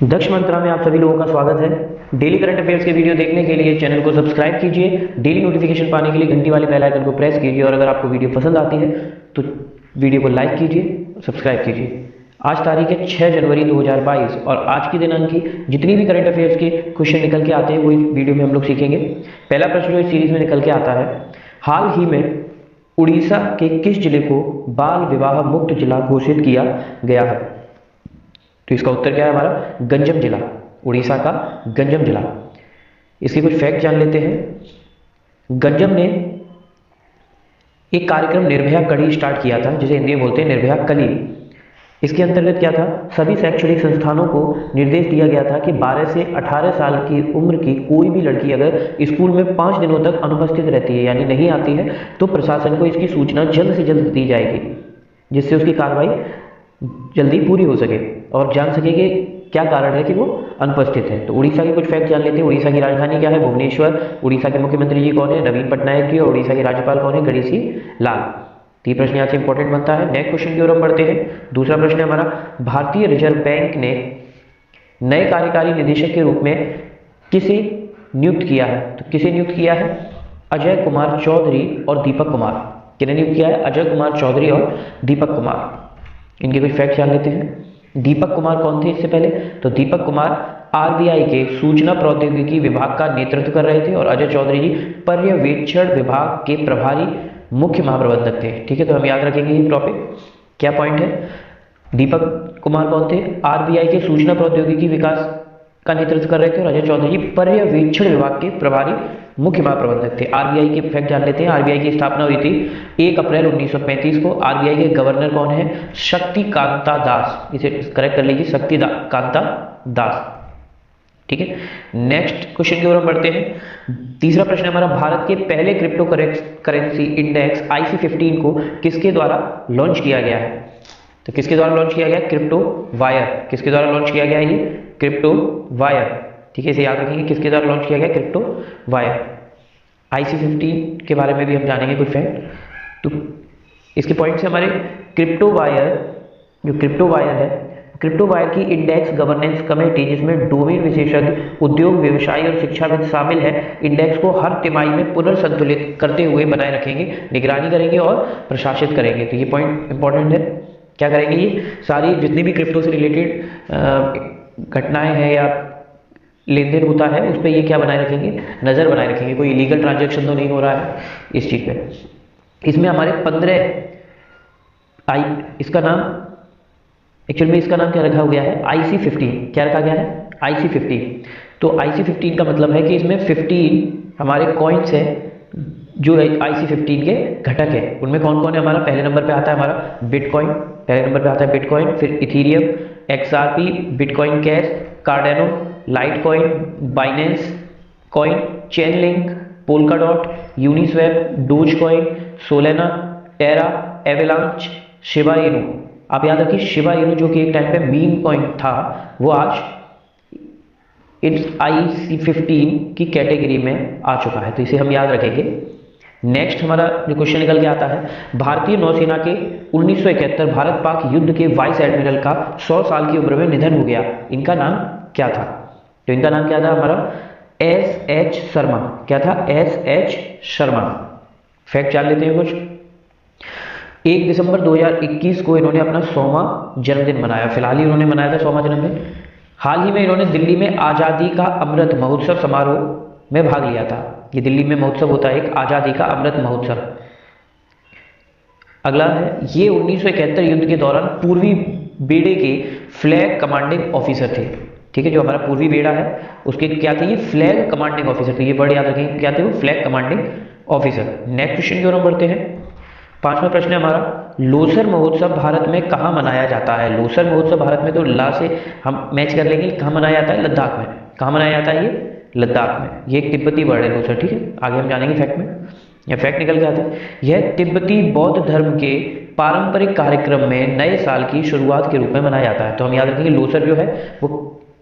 दक्ष मंत्रा में आप सभी लोगों का स्वागत है। डेली करंट अफेयर्स के वीडियो देखने के लिए चैनल को सब्सक्राइब कीजिए। डेली नोटिफिकेशन पाने के लिए घंटी वाले बेल आइकन को प्रेस कीजिए और अगर आपको वीडियो पसंद आती है तो वीडियो को लाइक कीजिए, सब्सक्राइब कीजिए। आज तारीख है 6 जनवरी 2022 और आज की दिनांक की जितनी भी करंट अफेयर्स के क्वेश्चन निकल के आते हैं वो इस वीडियो में हम लोग सीखेंगे। पहला प्रश्न जो इस सीरीज में निकल के आता है, हाल ही में उड़ीसा के किस जिले को बाल विवाह मुक्त जिला घोषित किया गया है? तो इसका उत्तर क्या है हमारा? गंजम जिला, उड़ीसा का गंजम जिला। इसके कुछ फैक्ट जान लेते हैं। गंजम ने एक कार्यक्रम निर्भया कड़ी स्टार्ट किया था, जिसे हिंदी में बोलते हैं निर्भया कली। इसके अंतर्गत क्या था, सभी शैक्षणिक संस्थानों को निर्देश दिया गया था कि 12 से 18 साल की उम्र की कोई भी लड़की अगर स्कूल में 5 दिनों तक अनुपस्थित रहती है यानी नहीं आती है तो प्रशासन को इसकी सूचना जल्द से जल्द दी जाएगी, जिससे उसकी कार्रवाई जल्दी पूरी हो सके और जान सके कि क्या कारण है कि वो अनुपस्थित है। तो उड़ीसा के कुछ फैक्ट जान लेते हैं। उड़ीसा की राजधानी क्या है? भुवनेश्वर। उड़ीसा के मुख्यमंत्री जी कौन है? नवीन पटनायक जी। और उड़ीसा के राज्यपाल कौन है? गणेशी लाल। तो ये प्रश्न यहाँ से इंपॉर्टेंट बनता है। नेक्स्ट क्वेश्चन की ओर हम बढ़ते हैं। दूसरा प्रश्न है हमारा, भारतीय रिजर्व बैंक ने नए कार्यकारी निदेशक के रूप में किसे नियुक्त किया है? तो किसे नियुक्त किया है? अजय कुमार चौधरी और दीपक कुमार। किन्हें नियुक्त किया है? अजय कुमार चौधरी और दीपक कुमार। इनके कुछ फैक्ट जान लेते हैं। दीपक कुमार कौन थे इससे पहले? तो दीपक कुमार आरबीआई के सूचना प्रौद्योगिकी विभाग का नेतृत्व कर रहे थे और अजय चौधरी जी पर्यवेक्षण विभाग के प्रभारी मुख्य महाप्रबंधक थे। ठीक है, तो हम याद रखेंगे ये टॉपिक। क्या पॉइंट है? दीपक कुमार कौन थे? आरबीआई के सूचना प्रौद्योगिकी विकास का नेतृत्व कर रहे थे और अजय चौधरी जी पर्यवेक्षण विभाग के प्रभारी मुख्य महाप्रबंधक थे। आरबीआई के फैक्ट जान लेते हैं। आरबीआई की स्थापना हुई थी 1 अप्रैल 1935 को। आरबीआई के गवर्नर कौन है? शक्तिकांता दास। इसे करेक्ट कर लीजिए, शक्तिकांता दास। ठीक है, नेक्स्ट क्वेश्चन की ओर हम बढ़ते हैं। तीसरा प्रश्न हमारा, भारत के पहले क्रिप्टो करेंसी इंडेक्स IC15 को किसके द्वारा लॉन्च किया गया है? तो किसके द्वारा लॉन्च किया गया? Crypto wire. किसके द्वारा लॉन्च किया गया है ये? Crypto wire. ठीक है, इसे याद रखेंगे, किसके द्वारा लॉन्च किया गया? Crypto wire. IC15 के बारे में भी हम जानेंगे कुछ फैक्ट। तो इसके पॉइंट से हमारे क्रिप्टो वायर, जो क्रिप्टो वायर है, क्रिप्टो वायर की इंडेक्स गवर्नेंस कमेटी, जिसमें डोमेन विशेषज्ञ, उद्योग, व्यवसायी और शिक्षाविद शामिल है, इंडेक्स को हर तिमाही में पुनर्संतुलित करते हुए बनाए रखेंगे, निगरानी करेंगे और प्रशासित करेंगे। तो ये पॉइंट इंपॉर्टेंट है। क्या करेंगे? ये सारी जितनी भी क्रिप्टो से रिलेटेड घटनाएं हैं या लेन देन होता है उस पर ये क्या बनाए रखेंगे? नज़र बनाए रखेंगे, कोई इलीगल ट्रांजैक्शन तो नहीं हो रहा है इस चीज़ पे। इसमें हमारे 15 इसका नाम, एक्चुअल में इसका नाम क्या रखा गया है? IC15। क्या रखा गया है? IC15। तो IC15 का मतलब है कि इसमें 15 हमारे कॉइन्स है जो IC15 के घटक है। उनमें कौन कौन है? हमारा पहले नंबर पे आता है हमारा बिटकॉइन, पहले नंबर पे आता है बिटकॉइन, फिर Ethereum, XRP, Bitcoin cash, Cardano, Litecoin, Binance coin, Chainlink, Polkadot, Uniswap, Dogecoin, Solana, Terra, Avalanche, Shiba Inu. आप याद रखिए, शिबा इनू जो कि एक टाइम पे मीम कॉइन था, वो आज इस IC15 की कैटेगरी में आ चुका है, तो इसे हम याद रखेंगे। नेक्स्ट हमारा जो क्वेश्चन निकल के आता है, भारतीय नौसेना के 1971 भारत पाक युद्ध के वाइस एडमिरल का 100 साल की उम्र में निधन हो गया। इनका नाम क्या था? तो इनका नाम क्या था हमारा? SH शर्मा। क्या था? SH शर्मा। फैक्ट जान लेते हैं कुछ। 1 दिसंबर 2021 को इन्होंने अपना 100वां जन्मदिन मनाया। फिलहाल ही उन्होंने मनाया था 100वां जन्मदिन। हाल ही में इन्होंने दिल्ली में आज़ादी का अमृत महोत्सव समारोह में भाग लिया था। ये दिल्ली में महोत्सव होता है एक, आज़ादी का अमृत महोत्सव। अगला है, ये 1971 युद्ध के दौरान पूर्वी बेड़े के फ्लैग कमांडिंग ऑफिसर थे। ठीक है, जो हमारा पूर्वी बेड़ा है उसके क्या थे? ये फ्लैग कमांडिंग ऑफिसर थे। ये वर्ड याद रखेंगे, क्या थे वो? Flag commanding officer. Next question की ओर हम बढ़ते हैं। 5वां प्रश्न है हमारा, लोसर महोत्सव भारत में कहाँ मनाया जाता है? लोसर महोत्सव भारत में, तो ला से हम मैच कर लेंगे, कहाँ मनाया जाता है? लद्दाख में। कहाँ मनाया जाता है ये? लद्दाख में। ये एक तिब्बती वर्ड है लोसर। ठीक है, आगे हम जानेंगे फैक्ट में, या फैक्ट निकल के आता है। यह तिब्बती बौद्ध धर्म के पारंपरिक कार्यक्रम में नए साल की शुरुआत के रूप में मनाया जाता है। तो हम याद रखेंगे लोसर जो है वो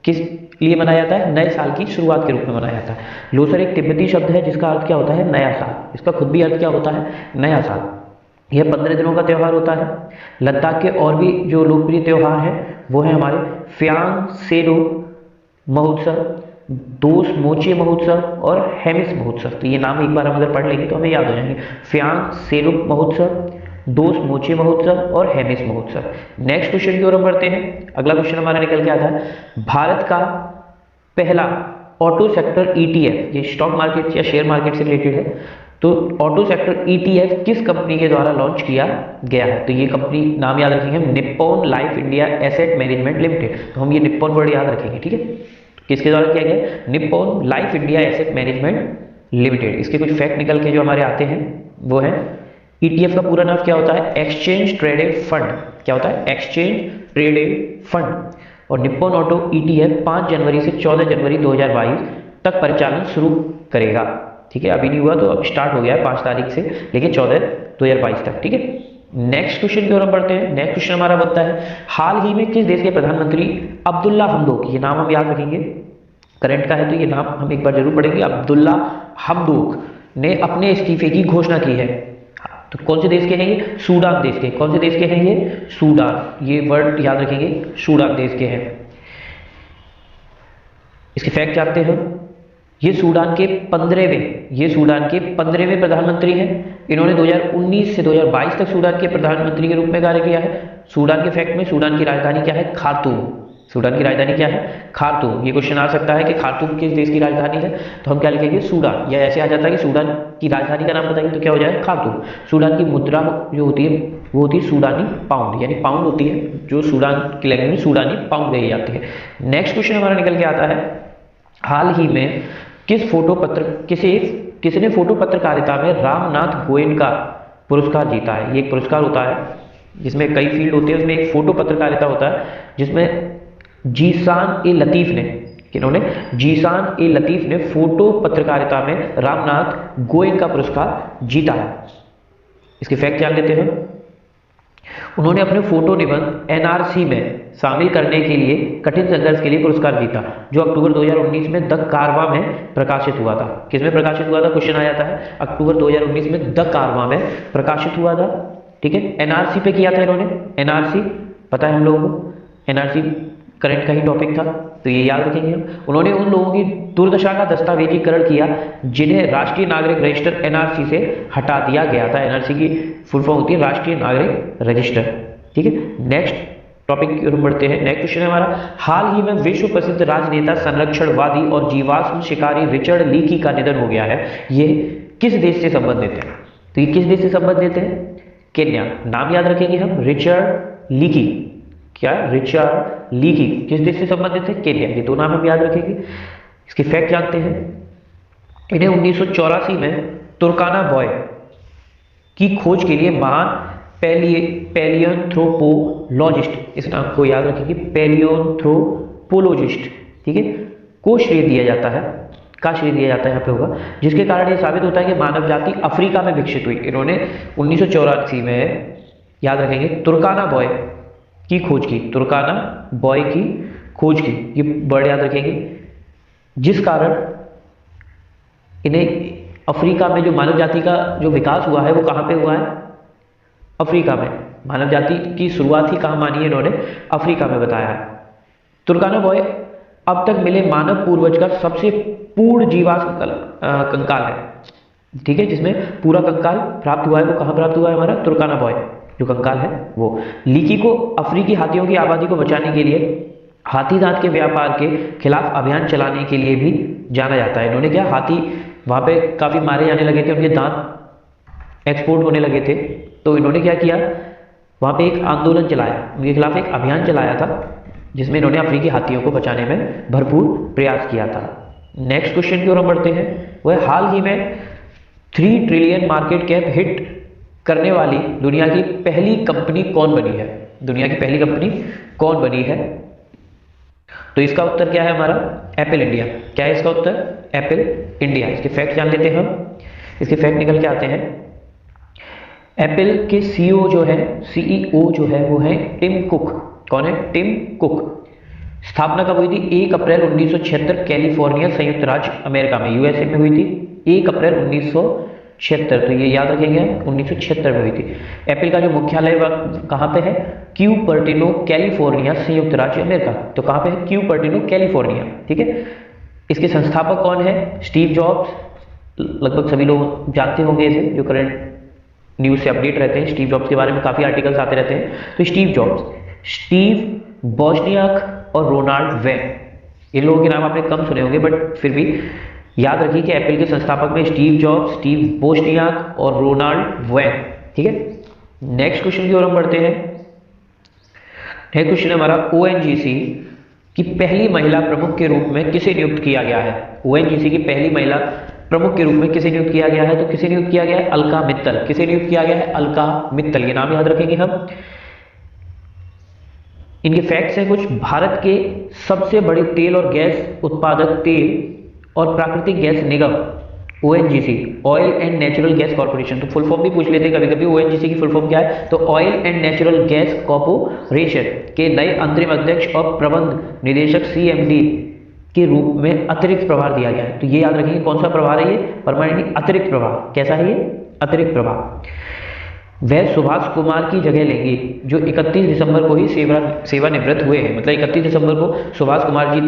किस लिए मनाया जाता है? नए साल की शुरुआत के रूप में मनाया जाता है। लोसर एक तिब्बती शब्द है जिसका अर्थ क्या होता है? नया साल। इसका खुद भी अर्थ क्या होता है? नया साल। यह 15 दिनों का त्यौहार होता है। लद्दाख के और भी जो लोकप्रिय त्यौहार हैं वो है हमारे फ्यांग सेरो महोत्सव, दोस मोचे महोत्सव और हेमिस महोत्सव। तो ये नाम एक बार हम अगर पढ़ लेंगे तो हमें याद हो जाएंगे। फ्यांग सेरुप महोत्सव, दोस मोचे महोत्सव और हेमिस महोत्सव। नेक्स्ट क्वेश्चन की ओर हम बढ़ते हैं। अगला क्वेश्चन हमारा निकल के आता है, भारत का पहला ऑटो सेक्टर ईटीएफ, ये स्टॉक मार्केट या शेयर मार्केट से रिलेटेड है, तो ऑटो सेक्टर ईटीएफ किस कंपनी के द्वारा लॉन्च किया गया है? तो ये कंपनी नाम याद रखेंगे, Nippon life India asset management limited. तो हम ये निप्पॉन वर्ड याद रखेंगे, ठीक है। किसके द्वारा किया गया? Nippon life India asset management limited. इसके कुछ फैक्ट निकल के जो हमारे आते हैं वो है, ईटीएफ का पूरा नाम क्या होता है? Exchange traded fund. क्या होता है? Exchange traded fund. और निप्पॉन ऑटो ईटीएफ 5 जनवरी से 14 जनवरी 2022 तक परिचालन शुरू करेगा, ठीक है। अभी नहीं हुआ तो अब स्टार्ट हो गया है 5 तारीख से लेके 14 2022 तक, ठीक है। नेक्स्ट क्वेश्चन की ओर हम बढ़ते हैं। नेक्स्ट क्वेश्चन हमारा बनता है, हाल ही में किस देश के प्रधानमंत्री अब्दुल्ला हमदोक, ये नाम हम याद रखेंगे, करंट का है तो ये नाम हम एक बार जरूर पढ़ेंगे, अब्दुल्ला हमदोक ने अपने इस्तीफे की घोषणा की है। तो कौन से देश के हैं ये? सूडान देश के। कौन से देश के हैं ये? सूडान। ये वर्ड याद रखेंगे, सूडान देश के हैं। इसके फैक्ट जानते हैं, ये सूडान के 15वें प्रधानमंत्री हैं। इन्होंने 2019 से 2022 तक सूडान के प्रधानमंत्री के रूप में कार्य किया है। सूडान के फैक्ट में सूडान की राजधानी क्या है? खार्तूम। सूडान की राजधानी क्या है? खार्तूम। ये क्वेश्चन आ सकता है कि खार्तूम किस देश की राजधानी है, तो हम क्या लिखेंगे? सूडान। या ऐसे आ जाता है कि सूडान की राजधानी का नाम बताइए, तो क्या हो जाएगा? खार्तूम। सूडान की मुद्रा जो होती है वो होती है सूडानी पाउंड, यानी पाउंड होती है जो सूडान की लैंग्वेज में सूडानी पाउंड कही जाती है। नेक्स्ट क्वेश्चन हमारा निकल के आता है, हाल ही में किसने फोटो पत्रकारिता में रामनाथ गोयनका पुरस्कार जीता है? ये एक पुरस्कार होता है जिसमें कई फील्ड होते हैं, उसमें एक फोटो पत्रकारिता होता है जिसमें जीशान ए लतीफ ने, किन्होंने? जीशान ए लतीफ ने फोटो पत्रकारिता में रामनाथ गोयनका पुरस्कार जीता है। इसके फैक्ट जान लेते हैं। उन्होंने अपने फोटो निबंध एनआरसी में शामिल करने के लिए कठिन संघर्ष के लिए पुरस्कार जीता, जो अक्टूबर 2019 में द कारवा में प्रकाशित हुआ था। किसमें प्रकाशित हुआ था? क्वेश्चन आ जाता है, अक्टूबर 2019 में द कारवा में प्रकाशित हुआ था, ठीक है। एनआरसी पे किया था इन्होंने। एनआरसी पता है हम लोगों को, एनआरसी करंट का ही टॉपिक था, तो ये याद रखेंगे हम। उन्होंने उन लोगों की दुर्दशा का दस्तावेजीकरण किया जिन्हें राष्ट्रीय नागरिक रजिस्टर एनआरसी से हटा दिया गया था। एनआरसी की फुल फॉर्म होती है राष्ट्रीय नागरिक रजिस्टर, ठीक है। नेक्स्ट टॉपिक की ओर बढ़ते हैं। नेक्स्ट क्वेश्चन है हमारा, हाल ही में विश्व प्रसिद्ध राजनेता, संरक्षणवादी और जीवाश्म शिकारी रिचर्ड लीकी का निधन हो गया है। ये किस देश से संबंधित है? तो ये किस देश से संबंधित है? केन्या। नाम याद रखेंगे हम, रिचर्ड लीकी। क्या? रिचर्ड लीकी किस देश से संबंधित है? केन्या। ये दो नाम हम याद रखेंगे। इसके फैक्ट जानते हैं। इन्हें 1984 में तुर्काना बॉय की खोज के लिए महान पैलियोंथ्रोपोलॉजिस्ट, इस नाम को याद रखेंगे, पैलियोंथ्रोपोलॉजिस्ट, ठीक है, को श्रेय दिया जाता है, का श्रेय दिया जाता है यहाँ पे होगा, जिसके कारण ये साबित होता है कि मानव जाति अफ्रीका में विकसित हुई। इन्होंने 1984 में, याद रखेंगे, तुर्काना बॉय की खोज की, तुर्काना बॉय की खोज की, ये वर्ड याद रखेंगे, जिस कारण इन्हें अफ्रीका में जो मानव जाति का जो विकास हुआ है वो कहाँ पे हुआ है? अफ्रीका में। मानव जाति की शुरुआत ही कहाँ मानी है इन्होंने? अफ्रीका में बताया है। तुर्काना बॉय अब तक मिले मानव पूर्वज का सबसे पूर्ण जीवाश्म कंकाल है, ठीक है, जिसमें पूरा कंकाल प्राप्त हुआ है। वो कहाँ प्राप्त हुआ है हमारा? तुर्काना बॉय जो कंकाल है वो। लीकी को अफ्रीकी हाथियों की आबादी को बचाने के लिए हाथी दांत के व्यापार के खिलाफ अभियान चलाने के लिए भी जाना जाता है। इन्होंने क्या, हाथी वहाँ पे काफ़ी मारे जाने लगे थे, उनके दांत एक्सपोर्ट होने लगे थे, तो इन्होंने क्या किया, वहाँ पे एक आंदोलन चलाया, उनके खिलाफ एक अभियान चलाया था, जिसमें इन्होंने अफ्रीकी हाथियों को बचाने में भरपूर प्रयास किया था। नेक्स्ट क्वेश्चन की ओर हम बढ़ते हैं। वह हाल ही में 3 ट्रिलियन मार्केट कैप हिट करने वाली दुनिया की पहली कंपनी कौन बनी है? दुनिया की पहली कंपनी कौन बनी है? तो इसका उत्तर क्या है हमारा? Apple India. क्या है इसका उत्तर? Apple India. इसके फैक्ट जान लेते हैं हम। इसके फैक्ट निकल के आते हैं। एप्पल के सीईओ जो है वो है टिम कुक। कौन है? Tim Cook. स्थापना कब हुई थी? 1 अप्रैल 1976 कैलिफोर्निया, संयुक्त राज्य अमेरिका में, यूएसए में हुई थी। 1 अप्रैल 76, तो ये याद रखेंगे 1976 में हुई थी। एप्पल का जो मुख्यालय कहाँ पे है? क्यूपर्टिनो कैलिफोर्निया, संयुक्त राज्य अमेरिका। तो कहाँ पे है? क्यूपर्टिनो कैलिफोर्निया, ठीक है। इसके संस्थापक कौन है? स्टीव जॉब्स, लगभग सभी लोग जानते होंगे इसे, जो करंट न्यूज से अपडेट रहते हैं। स्टीव जॉब्स के बारे में काफी आर्टिकल्स आते रहते हैं। तो स्टीव जॉब्स, स्टीव वोजनियाक और रोनाल्ड वेन, इन लोगों के नाम आपने कम सुने होंगे, बट फिर भी याद रखिए कि एप्पल के संस्थापक में स्टीव जॉब्स, स्टीव वोजनियाक और रोनाल्ड वेन, ठीक है। नेक्स्ट क्वेश्चन की ओर हम बढ़ते हैं। नेक्स्ट क्वेश्चन है हमारा, ओएनजीसी की पहली महिला प्रमुख के रूप में किसे नियुक्त किया गया है? ओएनजीसी की पहली महिला प्रमुख के रूप में किसे नियुक्त किया गया है? तो किसे नियुक्त किया गया है? अलका मित्तल। किसे नियुक्त किया गया है? अलका मित्तल, ये नाम याद रखेंगे हम। इनके फैक्ट्स हैं कुछ। भारत के सबसे बड़े तेल और गैस उत्पादक तेल और प्राकृतिक gas Nigam ONGC, oil and natural gas corporation, तो फुल फॉर्म भी पूछ लेते हैं कभी कभी, ओएनजीसी की फुल फॉर्म क्या है? तो oil and natural gas corporation के नए अंतरिम अध्यक्ष और प्रबंध निदेशक सीएमडी के रूप में अतिरिक्त प्रभार दिया गया है। तो ये याद रखेंगे कौन सा प्रभार है ये? परमानेंट अतिरिक्त प्रभार। कैसा है ये? अतिरिक्त प्रभार। वह सुभाष कुमार की जगह लेंगे जो 31 दिसंबर को ही सेवानिवृत्त हुए हैं। मतलब 31 दिसंबर को सुभाष कुमार जी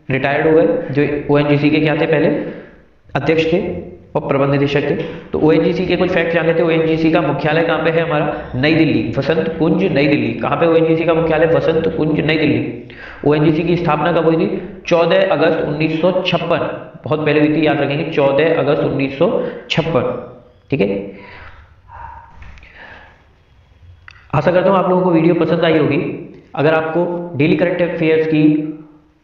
रिटायर्ड हो गए, जो ओएनजीसी के क्या थे? पहले अध्यक्ष थे और प्रबंध निदेशक थे। तो ओएनजीसी के कुछ फैक्ट जान लेते हैं। ओएनजीसी का मुख्यालय कहाँ पे है हमारा? नई दिल्ली, वसंत कुंज नई दिल्ली। कहाँ पे ओएनजीसी का मुख्यालय? वसंत कुंज नई दिल्ली। ओएनजीसी की स्थापना कब हुई थी? 14 अगस्त 1956, बहुत पहले हुई थी, याद रखेंगे 14 अगस्त 1956, ठीक है। आशा करता हूँ आप लोगों को वीडियो पसंद आई होगी। अगर आपको डेली करंट अफेयर्स की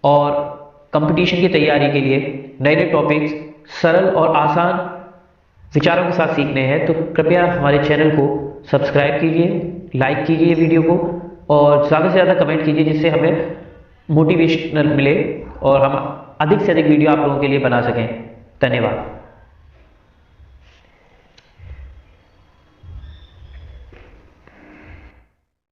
और कंपटीशन की तैयारी के लिए नए नए टॉपिक्स सरल और आसान विचारों के साथ सीखने हैं तो कृपया हमारे चैनल को सब्सक्राइब कीजिए, लाइक कीजिए वीडियो को और ज़्यादा से ज़्यादा कमेंट कीजिए, जिससे हमें मोटिवेशनल मिले और हम अधिक से अधिक वीडियो आप लोगों के लिए बना सकें। धन्यवाद।